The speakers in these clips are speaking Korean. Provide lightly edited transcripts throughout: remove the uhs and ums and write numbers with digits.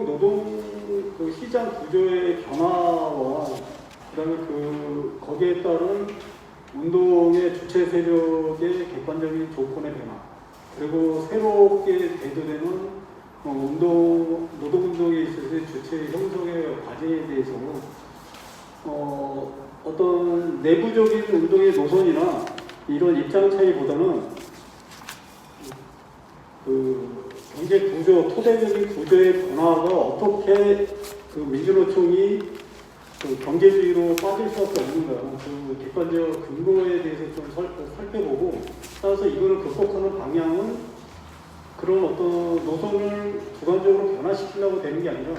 노동 그 시장 구조의 변화와 그다음에 거기에 따른 운동의 주체 세력의 객관적인 조건의 변화, 그리고 새롭게 대두되는 노동운동에 있어서의 주체 형성의 과정에 대해서 어떤 내부적인 운동의 노선이나 이런 입장 차이보다는 경제 구조, 토대적인 구조의 변화가 어떻게 민주노총이 경제주의로 빠질 수밖에 없는가, 객관적 근거에 대해서 좀 살펴보고, 따라서 이거를 극복하는 방향은 그런 어떤 노선을 주관적으로 변화시키려고 되는 게 아니라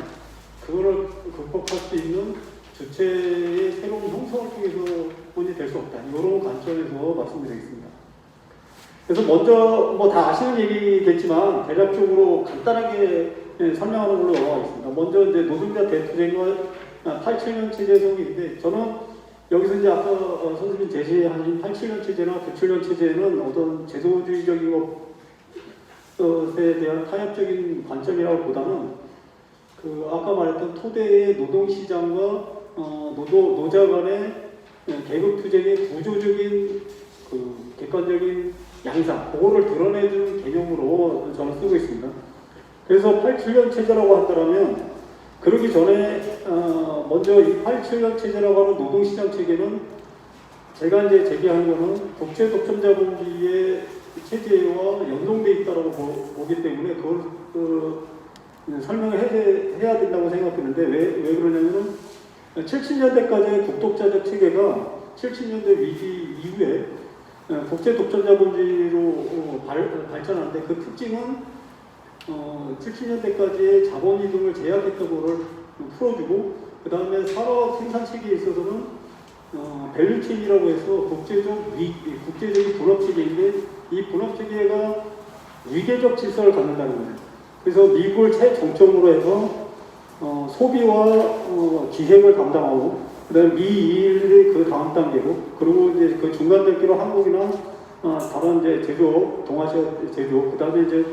그거를 극복할 수 있는 주체의 새로운 형성을 통해서뿐이 될 수 없다, 이런 관점에서 말씀드리겠습니다. 그래서 먼저 다 아시는 얘기겠지만 대략적으로 간단하게 설명하는 걸로 넘어가겠습니다. 먼저 이제 노동자 대투쟁과 87년 체제 성립인데, 저는 여기서 이제 아까 선생님 제시하신 87년 체제나 97년 체제는 어떤 제도주의적인 것에 대한 타협적인 관점이라고 보다는 아까 말했던 토대의 노동시장과 노자 간의 계급투쟁의 구조적인 객관적인 양상, 그거를 드러내주는 개념으로 저는 쓰고 있습니다. 그래서 87년 체제라고 한다면, 그러기 전에 먼저 이 87년 체제라고 하는 노동시장 체계는 제가 이제 제기한 거는 국제 독점자본주의의 체제와 연동돼 있다고 보기 때문에 그걸 설명을 해야 된다고 생각했는데, 왜 그러냐면은 70년대까지의 국독자적 체계가 70년대 위기 이후에 국제 독점자본주의로 발전하는데, 그 특징은 70년대까지의 자본이동을 제약했던 거를 풀어주고, 그 다음에 산업 생산체계에 있어서는 밸류체인이라고 해서 국제적인 분업체계인데, 이 분업체계가 위계적 질서를 갖는다는 거예요. 그래서 미국을 최정점으로 해서 소비와 기획을 담당하고, 그 다음에 미일이 그 다음 단계로, 그리고 이제 그 중간 단계로 한국이나 다른 이제 제조업, 동아시아 제조업, 그 다음에 이제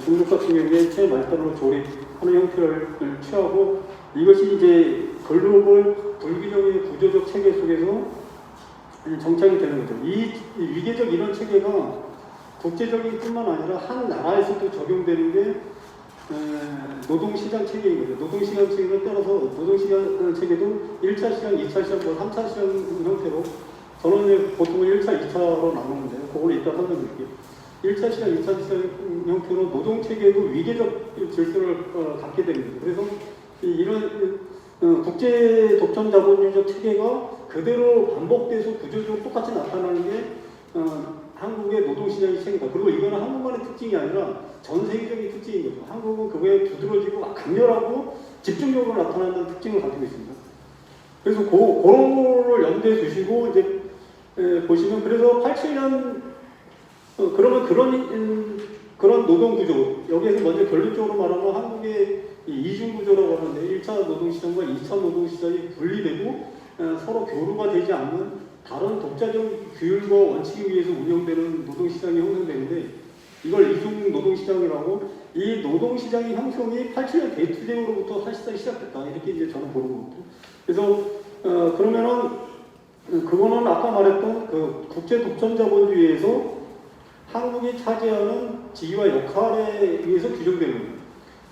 중국 같은 경우에 최말단으로 조립하는 형태를 취하고, 이것이 이제 글로벌 불균형의 구조적 체계 속에서 정착이 되는 거죠. 이 위계적 이런 체계가 국제적인 뿐만 아니라 한 나라에서도 적용되는 게 노동시장 체계인 거죠. 노동시장 체계에 따라서 노동시장 체계도 1차 시장, 2차 시장, 3차 시장 형태로, 저는 보통은 1차, 2차로 나누는데 그걸 이따 설명드릴게요. 1차 시장, 2차 시장 형태로 노동체계도 위계적 질서를 갖게 됩니다. 그래서 이런 국제 독점 자본주의적 체계가 그대로 반복돼서 구조적으로 똑같이 나타나는 게 한국의 노동시장의 체계다. 그리고 이거는 한국만의 특징이 아니라 전 세계적인 특징인 거죠. 한국은 그거에 두드러지고 강렬하고 집중적으로 나타나는 특징을 가지고 있습니다. 그래서 그런 거를 염두에 두시고 이제 보시면, 그래서 87년 그러면 그런 노동 구조, 여기에서 먼저 결론적으로 말하면 한국의 이중 구조라고 하는데, 1차 노동시장과 2차 노동시장이 분리되고 서로 교류가 되지 않는 다른 독자적 규율과 원칙에 의해서 운영되는 노동시장이 형성되는데, 이걸 이중 노동시장이라고, 이 노동시장의 형성이 87년 대투쟁으로부터 사실상 시작됐다, 이렇게 이제 저는 보는 거거든요. 그래서 그러면은 그거는 아까 말했던 그 국제 독점자본주의에서 한국이 차지하는 지위와 역할에 의해서 규정되는 거예요.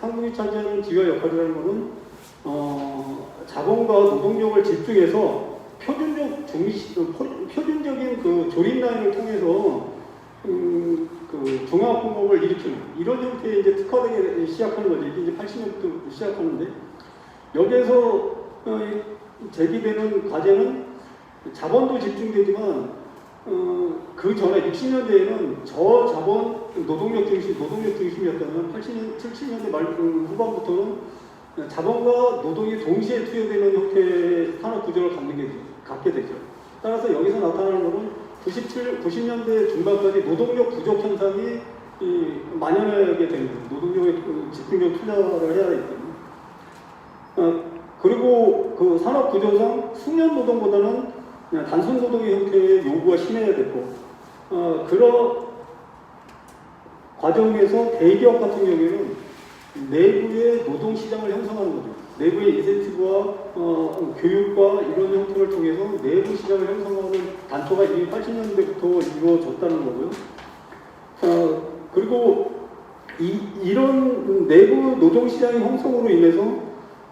한국이 차지하는 지위와 역할이라는 것은 자본과 노동력을 집중해서 표준적인 그 조립 라인을 통해서 그 종합공업을 일으키는 이런 형태의 이제 특화되게 시작하는 거죠. 이게 이제 80년부터 시작하는데, 여기에서 제기되는 과제는 자본도 집중되지만 그 전에 60년대에는 저자본 노동력 중심이었다면 70년대 말 후반부터는 자본과 노동이 동시에 투여되는 형태의 산업 구조를 갖게 되죠. 따라서 여기서 나타나는 것은 90년대 중반까지 노동력 부족 현상이 만연하게 되는 거예요. 노동력에 집중적 투자를 해야 되기 때문에. 그리고 그 산업 구조상 숙련 노동보다는 단순 노동의 형태의 요구가 심해야 됐고, 그런 과정에서 대기업 같은 경우에는 내부의 노동시장을 형성하는 거죠. 내부의 인센티브와 교육과 이런 형태를 통해서 내부 시장을 형성하는 단초가 이미 80년대부터 이루어졌다는 거고요. 그리고 이런 내부 노동시장의 형성으로 인해서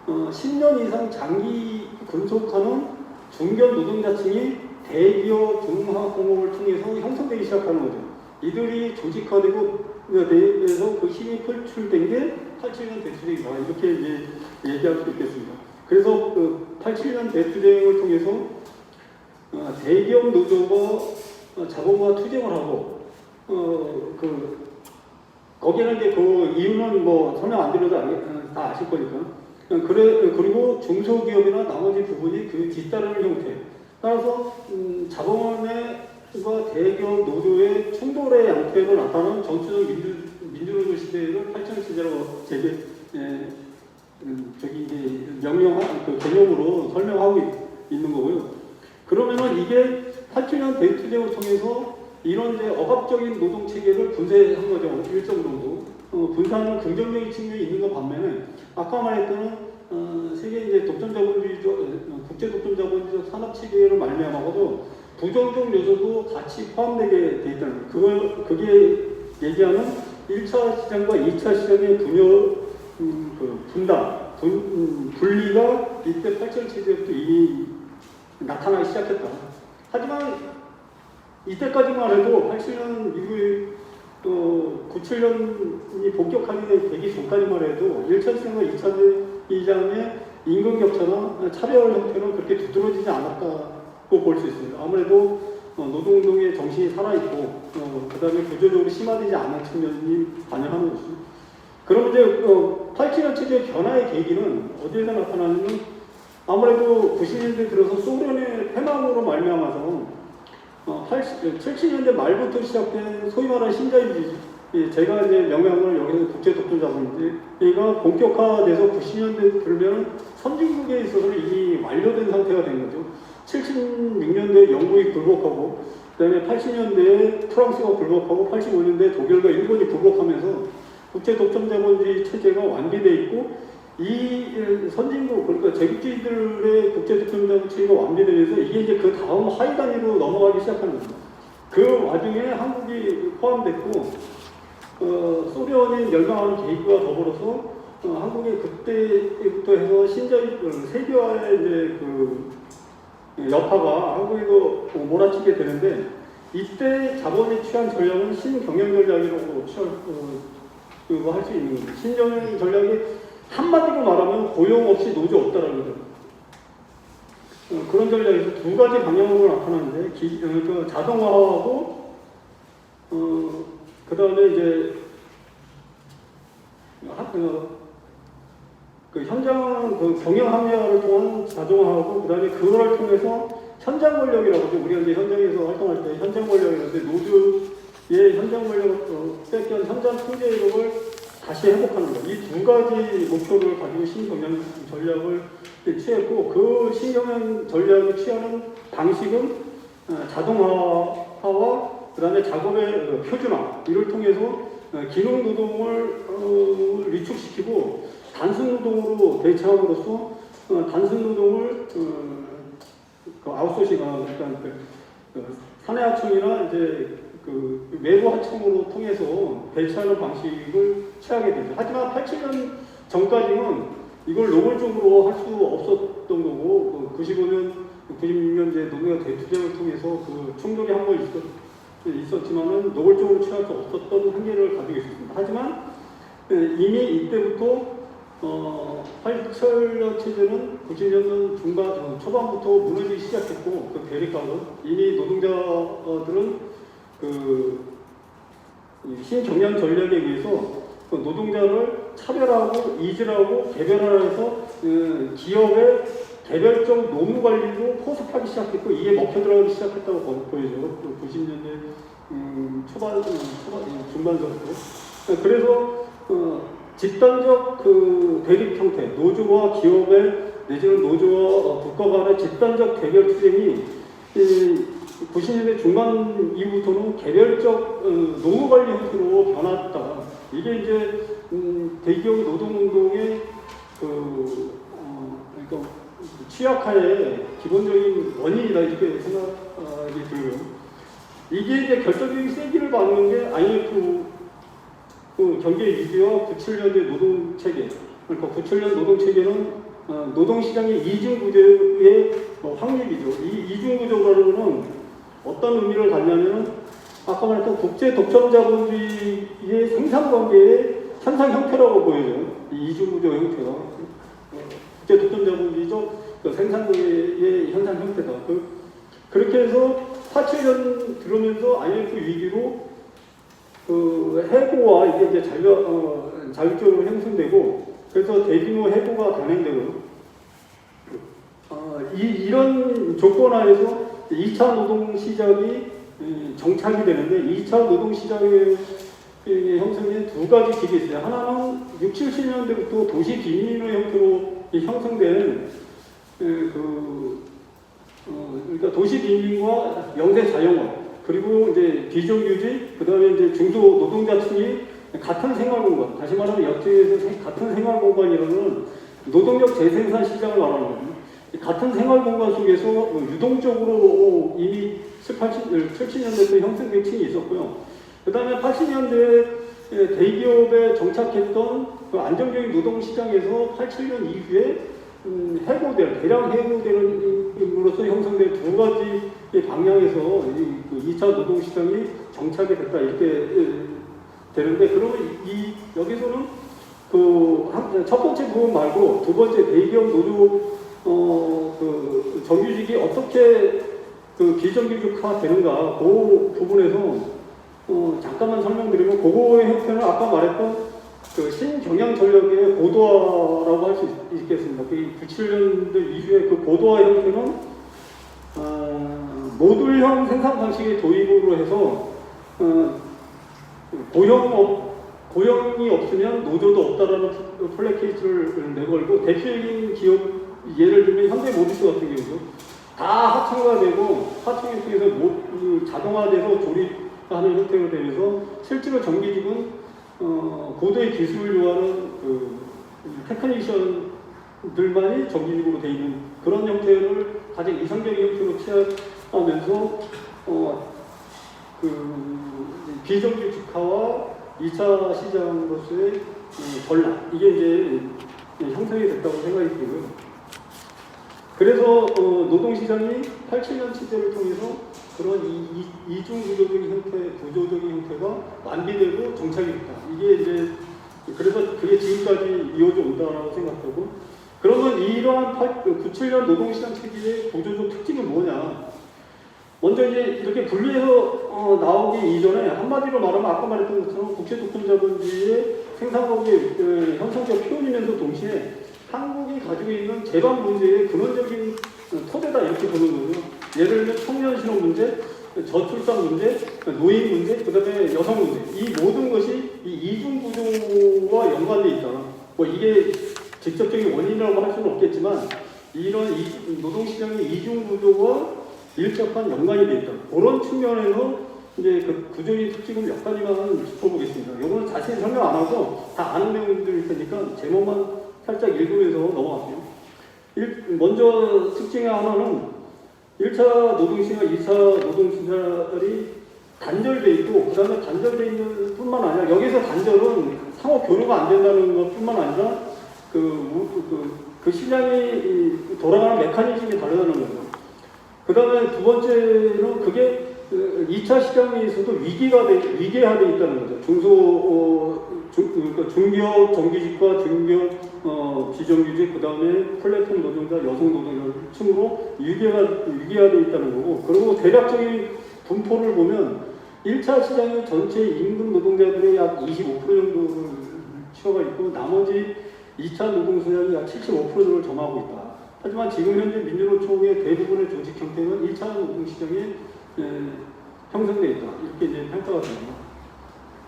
10년 이상 장기 근속하는 중견 노동자층이 대기업 중화공업을 통해서 형성되기 시작하는 거죠. 이들이 조직화되고 내에서 그 힘이 표출된 게 87년 대투쟁이다. 이렇게 이제 얘기할 수 있겠습니다. 그래서 그 87년 대투쟁을 통해서 대기업 노조가 자본과 투쟁을 하고 거기에는 이제 그 이유는 뭐 설명 안 드려도 다 아실 거니까. 그리고 중소기업이나 나머지 부분이 그 뒤따르는 형태. 따라서 자본과 대기업 노조의 충돌의 양태로 나타나는 전투적 민주노조 시대를 8.0 시대로 명령한 그 개념으로 설명하고 있는 거고요. 그러면은 이게 87년 대투쟁을 통해서 이런 이제 억압적인 노동 체계를 분쇄한 거죠. 일정 정도. 분산은 긍정적인 측면이 있는 것 반면에 아까 말했던 세계 이제 국제 독점 자본주의적 산업 체계를 말미암아서도 부정적 요소도 같이 포함되게 돼 있다는 거예요. 그게 얘기하는 1차 시장과 2차 시장의 분리가 이때 87 체제부터 이미 나타나기 시작했다. 하지만 이때까지만 해도 87년 이후에 97년이 본격화되기 되기 전까지만 해도 1차 시장과 2차 시장의 임금 격차나 차별 형태는 그렇게 두드러지지 않았다고 볼 수 있습니다. 아무래도 노동운동의 정신이 살아있고 그 다음에 구조적으로 심화되지 않은 측면이 반영하는 것이죠. 그럼 이제 87년 체제의 변화의 계기는 어디에서 나타나냐면 아무래도 90년대 들어서 소련의 패망으로 말미암아서 70년대 말부터 시작된 소위 말하는 신자유주의, 제가 이제 명명을 여기서 국제 독점 자본인데, 얘가 본격화돼서 90년대 들면 선진국에 있어서는 이미 완료된 상태가 된 거죠. 76년대에 영국이 굴복하고, 그 다음에 80년대에 프랑스가 굴복하고, 85년대에 독일과 일본이 굴복하면서 국제 독점 자본주의 체제가 완비돼 있고, 이 선진국, 그러니까 제국주의들의 국제 독점 자본주의가 완비되면서 이게 이제 그 다음 하위 단위로 넘어가기 시작하는 겁니다. 그 와중에 한국이 포함됐고, 소련이 멸망하는 계기와 더불어서 한국이 그때부터 해서 신자유 세계화의 이제 그 여파가 한국에도 몰아치게 되는데, 이때 자본이 취한 전략은 신경영 전략이라고 할 수 있는 겁니다. 신경영 전략이 한마디로 말하면 고용 없이 노조 없다라는 거죠. 그런 전략에서 두 가지 방향으로 나타나는데, 자동화하고, 그 다음에 이제, 그 현장, 경영 합리화를 통한 자동화하고, 그 다음에 그걸 통해서 현장 권력이라고 하죠. 우리가 이제 현장에서 활동할 때 현장 권력이라고 하는데, 노조의 현장 권력을 뺏겨온 현장 통제력을 다시 회복하는 것. 이 두 가지 목표를 가지고 신경영 전략을 취했고, 그 신경영 전략을 취하는 방식은 자동화와 그 다음에 작업의 표준화, 이를 통해서 기능 노동을 위축시키고 단순 노동으로 대체함으로써 단순 노동을 아웃소싱, 그러니까 사내하청이나 이제 외부 하청으로 통해서 대체하는 방식을 취하게 되죠. 하지만 87년 전까지는 이걸 노골적으로 할 수 없었던 거고, 95년, 96년대 노동자 대투쟁을 통해서 그 충돌이 한 번 있었지만은 노골적으로 취할 수 없었던 한계를 가지고 있습니다. 하지만 이미 이때부터 87년 체제는 90년대 중반, 초반부터 무너지기 시작했고, 그 대립각은 이미 노동자들은 신경영 전략에 의해서 노동자를 차별하고 이질하고 개별화해서 기업의 개별적 노무 관리로 포섭하기 시작했고, 이게 먹혀 들어가기 시작했다고 보여져요. 90년대 중반서부터. 그래서 집단적 대립 형태, 노조와 기업의 내지는 노조와 국가 간의 집단적 대결 투쟁이 90년대 중반 이후부터는 개별적 노무 관리 형태로 변했다. 이게 이제 대기업 노동운동의 그러니까 취약화의 기본적인 원인이다 이렇게 생각이 들고요. 이게 이제 결정적인 세기를 받는 게 IMF 경제 위기와 97년의 노동 체계. 그러니까 97년 노동 체계는 노동 시장의 이중 구조의 확립이죠. 이 이중 구조라는 어떤 의미를 갖냐면 아까 말했던 국제 독점 자본주의의 생산 관계의 현상 형태라고 보여져요. 이 이중 구조 형태가 국제 독점 자본주의죠. 생산 관계의 현상 형태다. 그렇게 해서 87년 들어오면서 IMF 위기로 해고와 이게 이제 자율적으로 형성되고 그래서 대규모 해고가 단행되고요. 이런 조건 하에서 2차 노동 시장이 정착이 되는데 2차 노동 시장의 형성에 두 가지 길이 있어요. 하나는 60, 70년대부터 도시 빈민의 형태로 형성된 그러니까 도시 빈민과 영세 자영업 그리고 이제 비정규직 그다음에 이제 중소 노동자층이 같은 생활 공간 다시 말하면 역지에서 같은 생활 공간이라는 노동력 재생산 시장을 말하는 거예요. 같은 생활 공간 속에서 유동적으로 이미 70년대 때 형성된 층이 있었고요. 그 다음에 80년대 대기업에 정착했던 그 안정적인 노동 시장에서 87년 이후에 대량 해고되는으로서 형성된 두 가지 방향에서 2차 노동 시장이 정착이 됐다 이렇게 되는데 그러면 여기서는 첫 번째 부분 말고 두 번째 대기업 노조 정규직이 어떻게 비정규직화 되는가 그 부분에서 잠깐만 설명드리면 그거의 형태는 아까 말했던 신경향 전력의 고도화라고 할 수 있겠습니다. 97년도 이후에 그 고도화 형태는 모듈형 생산 방식의 도입으로 해서 고용이 없으면 노조도 없다라는 플래케이지를 내걸고 대표적인 기업 예를 들면 현대모비스 같은 경우도 다 하청화되고 하청에 통해서 자동화돼서 조립하는 형태로 되면서 실제로 정규직은 고도의 기술을 요하는 테크니션들만이 정규직으로 되어 있는 그런 형태를 가장 이상적인 형태로 취하면서 비정규직화와 2차 시장으로서의 전략 이게 이제 형성이 됐다고 생각이 들고요. 그래서 노동시장이 87년 체제를 통해서 그런 이중 구조적인 형태가 완비되고 정착이 됐다. 이게 이제 그래서 그게 지금까지 이어져 온다고 생각하고 그러면 이러한 97년 노동시장 체계의 구조적 특징은 뭐냐? 먼저 이제 이렇게 분리해서 나오기 이전에 한마디로 말하면 아까 말했던 것처럼 국제독점자본주의의 생산국의 현상적 표현이면서 동시에 한국이 가지고 있는 재반 문제의 근원적인 토대다 이렇게 보는 거죠. 예를 들면 청년 실업 문제, 저출산 문제, 노인 문제, 그 다음에 여성 문제. 이 모든 것이 이 이중 구조와 연관되어 있다. 뭐 이게 직접적인 원인이라고 할 수는 없겠지만 이런 노동시장의 이중 구조와 밀접한 연관이 되어 있다. 그런 측면에서 이제 그 구조의 특징을 몇 가지만 짚어보겠습니다. 이거는 자세히 설명 안 하고 다 아는 내용들일 테니까 제목만 살짝 읽으면서 넘어갈게요. 먼저 특징의 하나는 1차 노동시장과 2차 노동시장이 단절되어 있고 그 다음에 단절되어 있는 뿐만 아니라 여기서 단절은 상호 교류가 안 된다는 것 뿐만 아니라 그 시장이 돌아가는 메커니즘이 다르다는 거죠. 그 다음에 두 번째는 그게 2차 시장에서도 위계화되어 있다는 거죠. 그러니까 중기업 정규직과 중기업 비정규직, 그 다음에 플랫폼 노동자, 여성 노동자 층으로 위계화되어 있다는 거고, 그리고 대략적인 분포를 보면 1차 시장의 전체 임금 노동자들의 약 25% 정도를 취업가 있고, 나머지 2차 노동시장이 약 75%를 점하고 있다. 하지만 지금 현재 민주노총의 대부분의 조직 형태는 1차 노동시장에 형성되어 있다. 이렇게 이제 평가가 됩니다.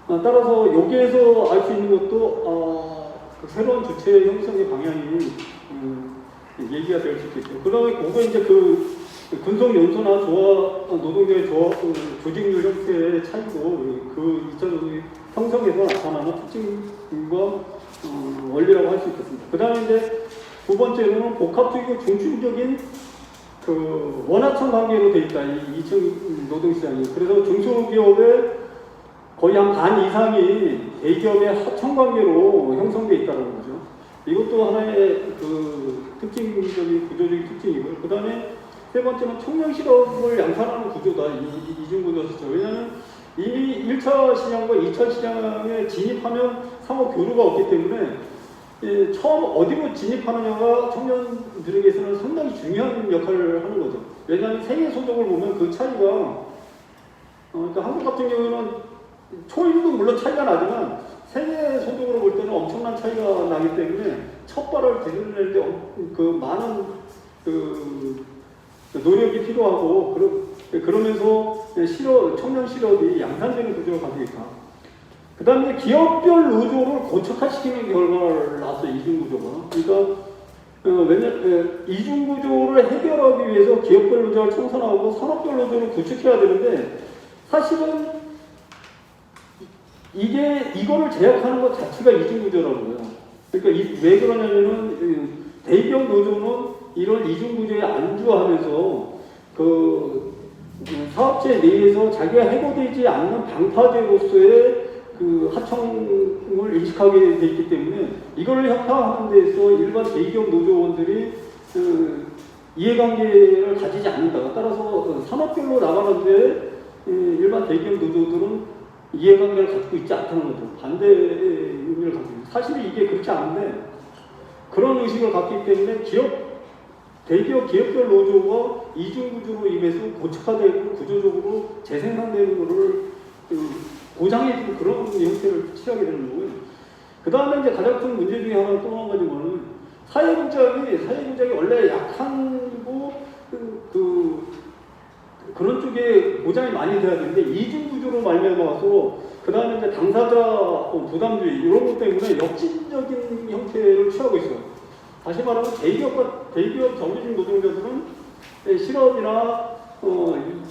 따라서 여기에서 알 수 있는 것도 새로운 주체 형성의 방향이 얘기가 될 수 있겠죠. 그 다음에 그거 이제 근속 연소나 노동자의 조직률 형태의 차이고 그 2차 노동의 형성에서 나타나는 특징과 원리라고 할 수 있겠습니다. 그 다음에 이제 두 번째로는 복합적이고 중추적인 그 원하청 관계로 돼 있다. 이 2층 노동시장이. 그래서 중소기업의 거의 한 반 이상이 대기업의 하청 관계로 형성돼 있다는 거죠. 이것도 하나의 그 특징적인 구조적인 특징이고요. 그 다음에 세 번째는 청년 실업을 양산하는 구조다. 이중구조죠. 왜냐하면 이미 1차 시장과 2차 시장에 진입하면 상호 교류가 없기 때문에 처음 어디로 진입하느냐가 청년들에게서는 상당히 중요한 역할을 하는 거죠. 왜냐하면 생애 소득을 보면 그 차이가 그러니까 한국 같은 경우는 초임도 물론 차이가 나지만 생애 소득으로 볼 때는 엄청난 차이가 나기 때문에 첫 발을 디딜는데 그 많은 그 노력이 필요하고 그러면서 청년 실업이 양산되는 구조가 가지고 있다. 그 다음에 기업별 노조를 고착화시키는 결과를 낳았어요. 이중구조가. 그러니까 이중구조를 해결하기 위해서 기업별 노조를 청산하고 산업별 노조를 구축해야 되는데 사실은 이거를 제약하는 것 자체가 이중구조라고요. 그러니까 왜 그러냐면은 대기업 노조는 이런 이중구조에 안주하면서 그 사업체 내에서 자기가 해고되지 않는 방파제로서의 그 하청을 인식하게 돼 있기 때문에 이걸 협파하는 데서 일반 대기업 노조원들이 그 이해관계를 가지지 않는다. 따라서 산업별로 나가는데 일반 대기업 노조들은 이해관계를 가지고 있지 않다는 거죠. 반대의 의미를 갖고 있는. 사실 이게 그렇지 않은데 그런 의식을 갖기 때문에 대기업 기업별 노조가 이중구조로 인해서 고착화되고 구조적으로 재생산되는 것을 보장해주는 그런 형태를 취하게 되는 거고요. 그 다음에 이제 가장 큰 문제 중에 하나 또 한 가지 거는 사회공작이 원래 약한고 그런 쪽에 보장이 많이 돼야 되는데 이중구조로 말미암아서 그 다음에 이제 당사자 부담주의 이런 것 때문에 역진적인 형태를 취하고 있어요. 다시 말하면 대기업 정규직 노동자들은 실업이나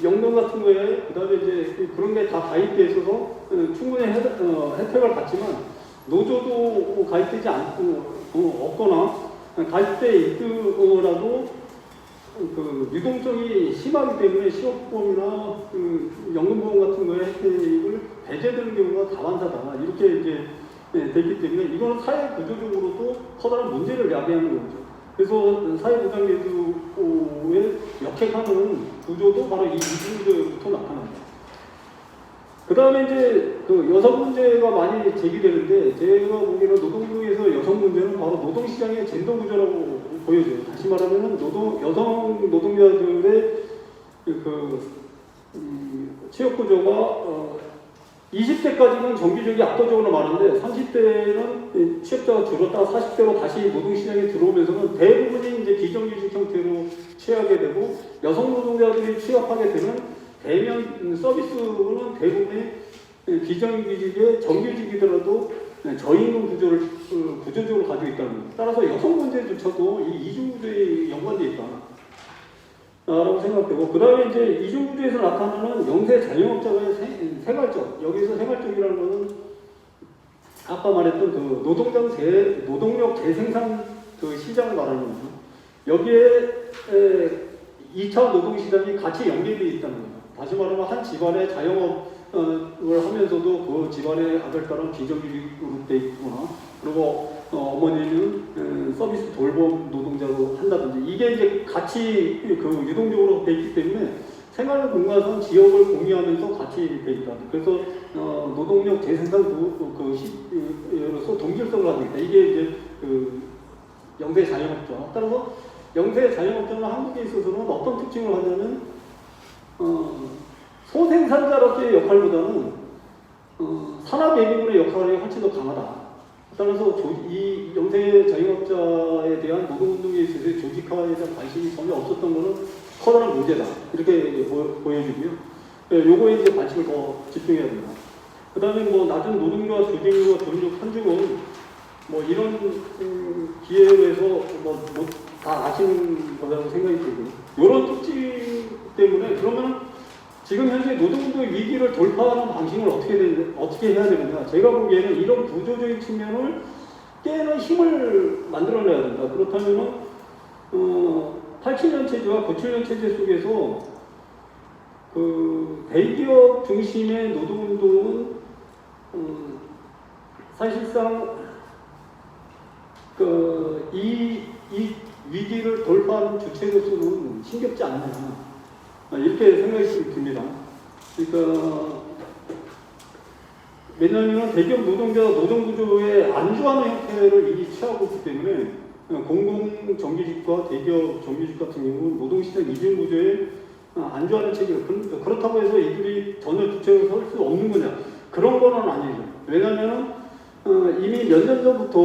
연금 같은 거에 그다음에 이제 그런 게 다 가입돼 있어서 충분히 혜택을 받지만 노조도 가입되지 않고 없거나 가입돼 있더라도 그 유동성이 심하기 때문에 실업보험이나 그 연금보험 같은 거에 혜택을 배제되는 경우가 다반사다. 이렇게 이제 됐기 때문에 이거는 사회 구조적으로도 커다란 문제를 야기하는 거죠. 그래서 사회보장제도에 역행하는 구조도 바로 이 이중구조부터 나타납니다. 그 다음에 이제 그 여성 문제가 많이 제기되는데 제가 보기에는 노동부에서 여성 문제는 바로 노동시장의 젠더 구조라고 보여져요. 다시 말하면 여성 노동자들의 취업 구조가 20대까지는 정규직이 압도적으로 많은데 30대는 취업자가 줄었다가 40대로 다시 노동시장에 들어오면서는 대부분이 이제 비정규직 형태로 취하게 되고 여성 노동자들이 취업하게 되면 대면 서비스는 대부분이 비정규직의 정규직이더라도 저임금 구조를 구조적으로 가지고 있다는 겁니다. 따라서 여성 문제조차도 이 이중구조에 연관되어 있다. 라고 생각되고, 그 다음에 이제 이중구조에서 나타나는 영세 자영업자의 생활적, 여기서 생활적이라는 것은 아까 말했던 그 노동력 재생산 그 시장을 말하는 거죠. 여기에 2차 노동시장이 같이 연계되어 있다는 거죠. 다시 말하면 한 집안의 자영업을 하면서도 그 집안의 아들딸은 비정규직으로 돼 있거나, 그리고 어머니는 서비스 돌봄 노동자로 한다든지, 이게 이제 같이 그 유동적으로 돼 있기 때문에 생활 공간선 지역을 공유하면서 같이 돼 있다. 그래서 노동력 재생산 그로서 동질성을 가지고 있다. 이게 이제 그 영세 자영업자. 따라서 영세 자영업자는 한국에 있어서는 어떤 특징을 하냐면 소생산자로서의 역할보다는 산업예비군의 역할이 훨씬 더 강하다. 따라서 이 영세 자영업자에 대한 노동운동에 있어서의 조직화에 대한 관심이 전혀 없었던 것은 커다란 문제다. 이렇게 보여지고요. 요거에 이제 관심을 더 집중해야 된다. 그 다음에 뭐 낮은 노동조합 조직률과 노동력 한중은 뭐 이런 기회로 해서 다 아시는 거라고 생각이 들고요. 이런 특징 때문에 그러면 지금 현재 노동운동의 위기를 돌파하는 방식을 어떻게 해야 되느냐. 제가 보기에는 이런 구조적인 측면을 힘을 만들어내야 된다. 그렇다면은 87년 체제와 97년 체제 속에서 그 대기업 중심의 노동운동은 사실상 이 위기를 돌파하는 주체로서는 힘겹지 않나 이렇게 생각이 듭니다. 그러니까 왜냐하면 대기업 노동자 노동구조에 안주하는 형태를 이미 취하고 있기 때문에 공공정규직과 대기업 정규직 같은 경우는 노동시장 이중구조에 안주하는 체계가 그렇다고 해서 이들이 전혀 주체로 설 수 없는 거냐 그런 거는 아니죠. 왜냐하면 이미 몇 년 전부터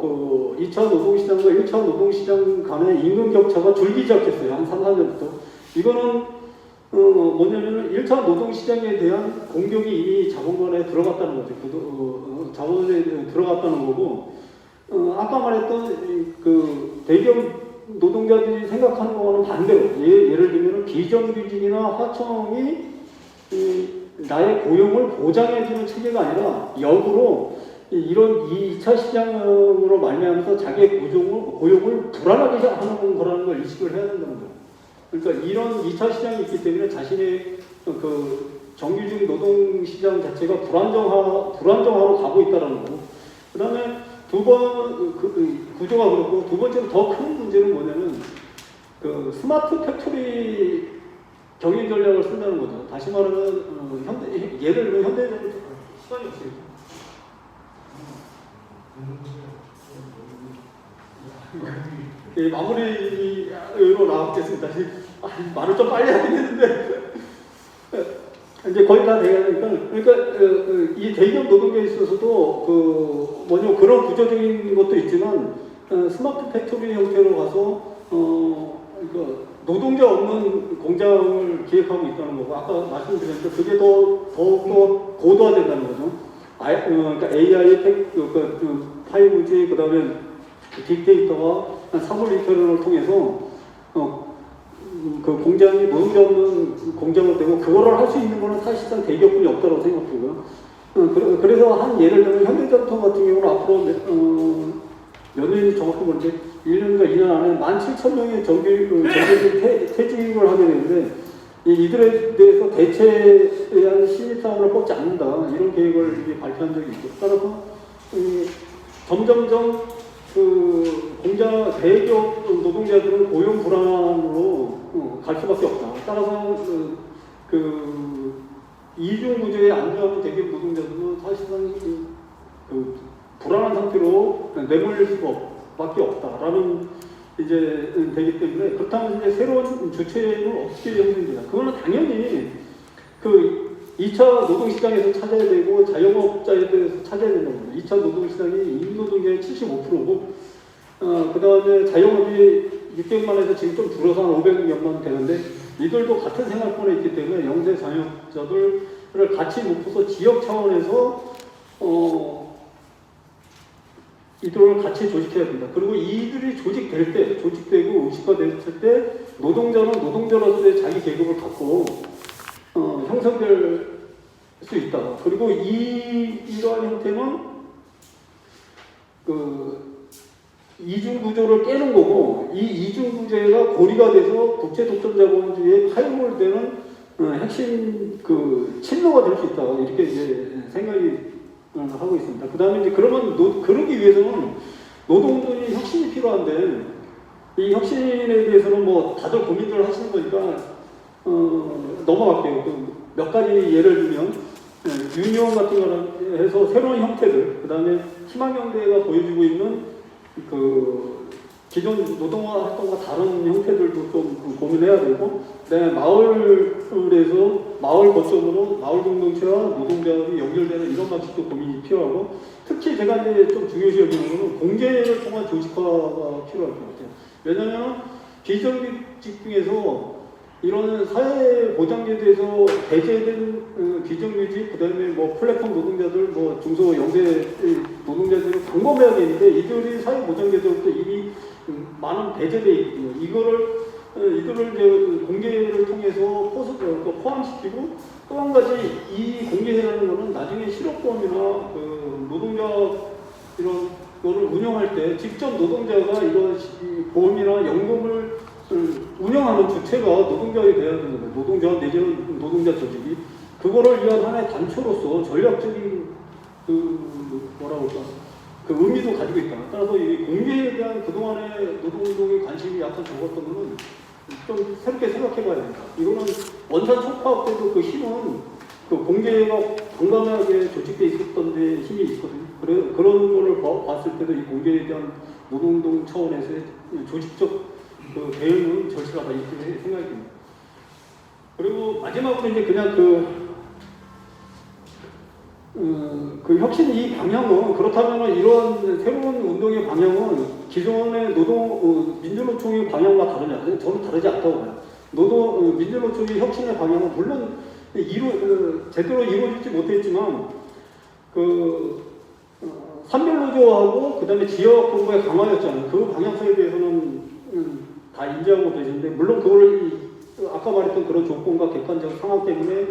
그 2차 노동시장과 1차 노동시장 간의 임금 격차가 줄기 시작했어요. 한 3, 4년부터. 이거는 뭐냐면 1차 노동시장에 대한 공격이 이미 자본관에 들어갔다는 거죠. 자본에 들어갔다는 거고 아까 말했던 그 대기업 노동자들이 생각하는 거는 반대로 예를 들면 비정규직이나 하청이 나의 고용을 보장해주는 체계가 아니라 역으로 이런 2차 시장으로 말미암아서 자기의 고용을 불안하게 하는 거라는 걸 인식을 해야 된다는 거예요. 그러니까 이런 2차 시장이 있기 때문에 자신의 그 정규직 노동시장 자체가 불안정화로 가고 있다는 거고. 그 다음에 구조가 그렇고 두 번째로 더 큰 문제는 뭐냐면 그 스마트 팩토리 경영 전략을 쓴다는 거죠. 다시 말하면 예를 들면 현대적으로 시간이 없어요. 마무리로 나왔겠습니다. 말을 좀 빨리 하긴 했는데 이제 거의 다 돼야 되니까 그러니까 이 대기업 노동자에 있어서도 그런 구조적인 것도 있지만 스마트 팩토리 형태로 가서 그러니까 노동자 없는 공장을 기획하고 있다는 거고 아까 말씀드렸는데 그게 더욱더 고도화된다는 거죠. 그러니까 AI, 5G, 그 다음에 빅데이터와 사물인터넷을 통해서 그 공장이 노동자 없는 공장을 되고 그거를 할 수 있는 거는 사실상 대기업뿐이 없다고 생각하고요. 그래서 한 예를 들면 현대자동차 같은 경우는 앞으로 몇 년이 정확히 모르는데 1년과 2년 안에 17,000명의 정규직 퇴직을 하게 되는데 이들에 대해서 대체한 신입사원을 뽑지 않는다 이런 계획을 발표한 적이 있고 따라서 점점점 그 대기업 노동자들은 고용 불안으로 갈 수밖에 없다. 따라서 그 이중 구조에 안주하는 대기업 노동자들은 사실상 그 불안한 상태로 내몰릴 수밖에 없다라는 이제 되기 때문에 그렇다면 이제 새로운 주체는 어떻게 형성되냐? 그거는 당연히 그 2차 노동시장에서 찾아야 되고 자영업자에 대해서 찾아야 된다고 합니다. 2차 노동시장이 임노동자의 75%고 그 다음에 자영업이 600만에서 지금 좀 줄어서 한 500몇만 되는데 이들도 같은 생활권에 있기 때문에 영세 자영업자들을 같이 묶어서 지역 차원에서 이들을 같이 조직해야 된다. 그리고 이들이 조직되고 의식화됐을 때 노동자는 노동자로서의 자기 계급을 갖고 형성될 수 있다. 그리고 이러한 형태는 그 이중 구조를 깨는 거고 이 이중 구조가 고리가 돼서 국제 독점 자본주의에 파용을 되는 핵심 그 친로가 될 수 있다. 이렇게 이제 생각이 하고 있습니다. 그 다음에 이제 그러면 그러기 위해서는 노동운동이 혁신이 필요한데 이 혁신에 대해서는 뭐 다들 고민들 하시는 거니까 넘어갈게요. 몇 가지 예를 들면 유니온 같은 거를 해서 새로운 형태들, 그 다음에 희망경제가 보여주고 있는 그 기존 노동화 활동과 다른 형태들도 좀 고민해야 되고, 그다음에 마을에서 마을 거점으로 마을 공동체와 노동자들이 연결되는 이런 방식도 고민이 필요하고, 특히 제가 이제 좀 중요시 여기는 거는 공개를 통한 조직화가 필요할 것 같아요. 왜냐하면 비정규직 중에서 이런 사회보장제도에서 배제된 비정규직, 그 다음에 뭐 플랫폼 노동자들, 뭐 중소 영세 노동자들이 광범위하게 있는데 이들이 사회보장제도로부터 이미 많은 배제되어 있거든요. 이들을 이제 공개를 통해서 포함시키고, 또 한 가지 이 공개라는 거는 나중에 실업보험이나 그 노동자 이런 거를 운영할 때 직접 노동자가 이런 보험이나 연금을 운영하는 주체가 노동자가 돼야 되는 거예요. 노동자 내지는 노동자 조직이 그거를 위한 하나의 단초로서 전략적인 뭐라고 할까 그 의미도 가지고 있다. 따라서 이 공개에 대한 그동안의 노동운동의 관심이 약간 적었던 거는 좀 새롭게 생각해봐야 된다. 이거는 원산 촉파업 때도 그 힘은 그 공개가 공감하게 조직돼 있었던 데 힘이 있거든요. 그런 거를 봤을 때도 이 공개에 대한 노동운동 차원에서의 조직적 그 대응은 절실하다 이렇게 생각이 듭니다. 그리고 마지막으로 이제 그냥 그 혁신 이 방향은 그렇다면 이런 새로운 운동의 방향은 기존의 민주노총의 방향과 다르냐? 저는 다르지 않다고 봐요. 민주노총의 혁신의 방향은 물론 제대로 이루어지지 못했지만 산별노조하고 그다음에 지역 공부의 강화였잖아요. 그 방향성에 대해서는 다 인지하고 계시는데 물론 그걸 아까 말했던 그런 조건과 객관적 상황 때문에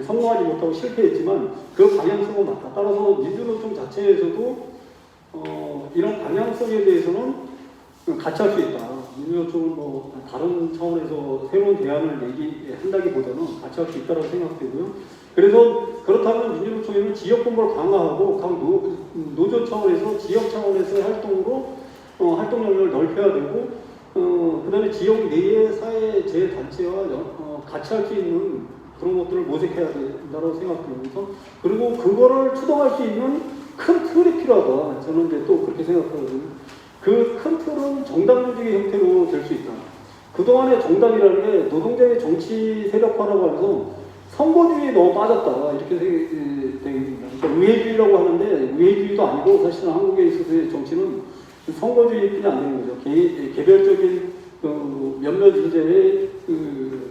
성공하지 못하고 실패했지만 그 방향성은 맞다. 따라서 민주노총 자체에서도 이런 방향성에 대해서는 같이 할 수 있다. 민주노총은 뭐 다른 차원에서 새로운 대안을 얘기한다기보다는 같이 할 수 있다고 생각되고요. 그래서 그렇다면 민주노총에는 지역 공부를 강화하고 각 노조 차원에서 지역 차원에서의 활동으로 활동 영역을 넓혀야 되고 그 다음에 지역 내의 사회 재단체와 같이 할 수 있는 그런 것들을 모색해야 된다고 생각합니다. 그리고 그거를 추동할 수 있는 큰 틀이 필요하다. 저는 이제 또 그렇게 생각하거든요. 그 큰 틀은 정당 조직의 형태로 될 수 있다. 그동안의 정당이라는 게 노동자의 정치 세력화라고 하면서 선거주의에 너무 빠졌다. 이렇게 되겠습니다. 그러니까 우회주의라고 하는데 우회주의도 아니고 사실은 한국에 있어서의 정치는 선거주의뿐이 안 되는 거죠. 개별적인 몇몇 인재의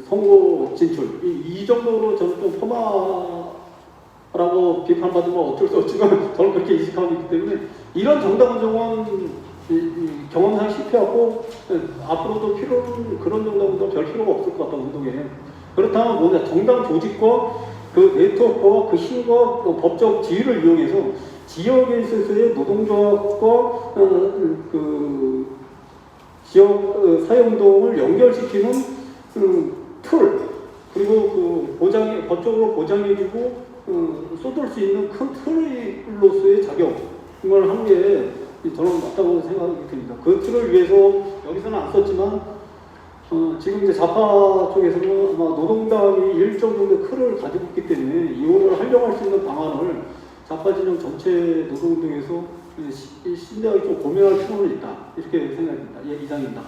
선거 진출 이 정도로 저는 좀 폄하라고 비판받으면 어쩔 수 없지만 저는 그렇게 인식하고 있기 때문에 이런 정당 운동은 경험상 실패하고 앞으로도 그런 정당도 별 필요가 없을 것 같다 운동에. 그렇다면 뭐냐 정당 조직과 그 네트워크와 그 힘과 그 법적 지위를 이용해서 지역에 있어서의 노동조합과 그 지역 사회운동을 연결시키는 틀 그리고 법적으로 보장해주고 쏟을 수 있는 큰 틀로서의 작용을 하는 게 저는 맞다고 생각이 듭니다. 그 틀을 위해서 여기서는 안 썼지만 지금 이제 좌파 쪽에서는 아마 노동당이 일정 정도 틀을 가지고 있기 때문에 이거를 활용할 수 있는 방안을 좌파 진영 전체 노동운동에서 신대하게 좀 고민할 필요는 있다. 이렇게 생각합니다. 예, 이상입니다.